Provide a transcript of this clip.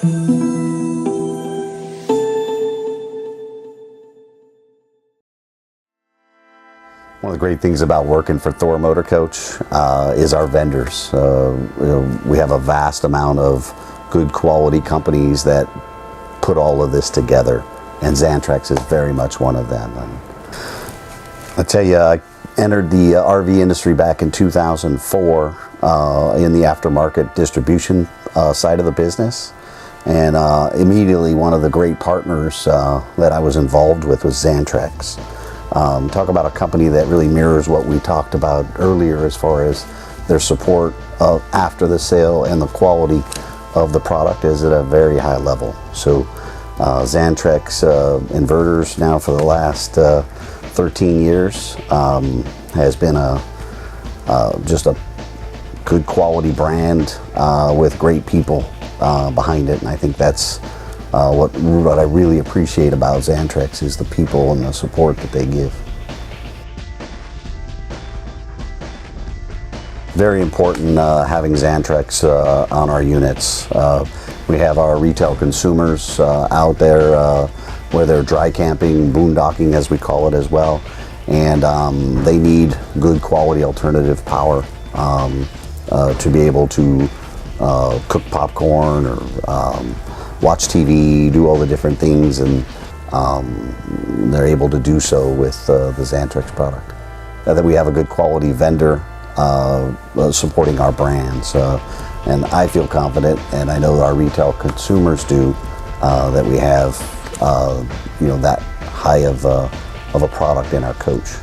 One of the great things about working for Thor Motor Coach is our vendors. We have a vast amount of good quality companies that put all of this together, and Xantrex is very much one of them. And I tell you, I entered the RV industry back in 2004 in the aftermarket distribution side of the business, and immediately one of the great partners that I was involved with was Xantrex. Talk about a company that really mirrors what we talked about earlier as far as their support of after the sale, and the quality of the product is at a very high level. So Xantrex Inverters now for the last 13 years has been just a good quality brand with great people behind it, and I think that's what I really appreciate about Xantrex is the people and the support that they give. Very important having Xantrex on our units. We have our retail consumers out there where they're dry camping, boondocking as we call it as well, and they need good quality alternative power to be able to cook popcorn or watch TV, do all the different things, and they're able to do so with the Xantrex product. That we have a good quality vendor supporting our brands, and I feel confident, and I know our retail consumers do, that we have that high of a product in our coach.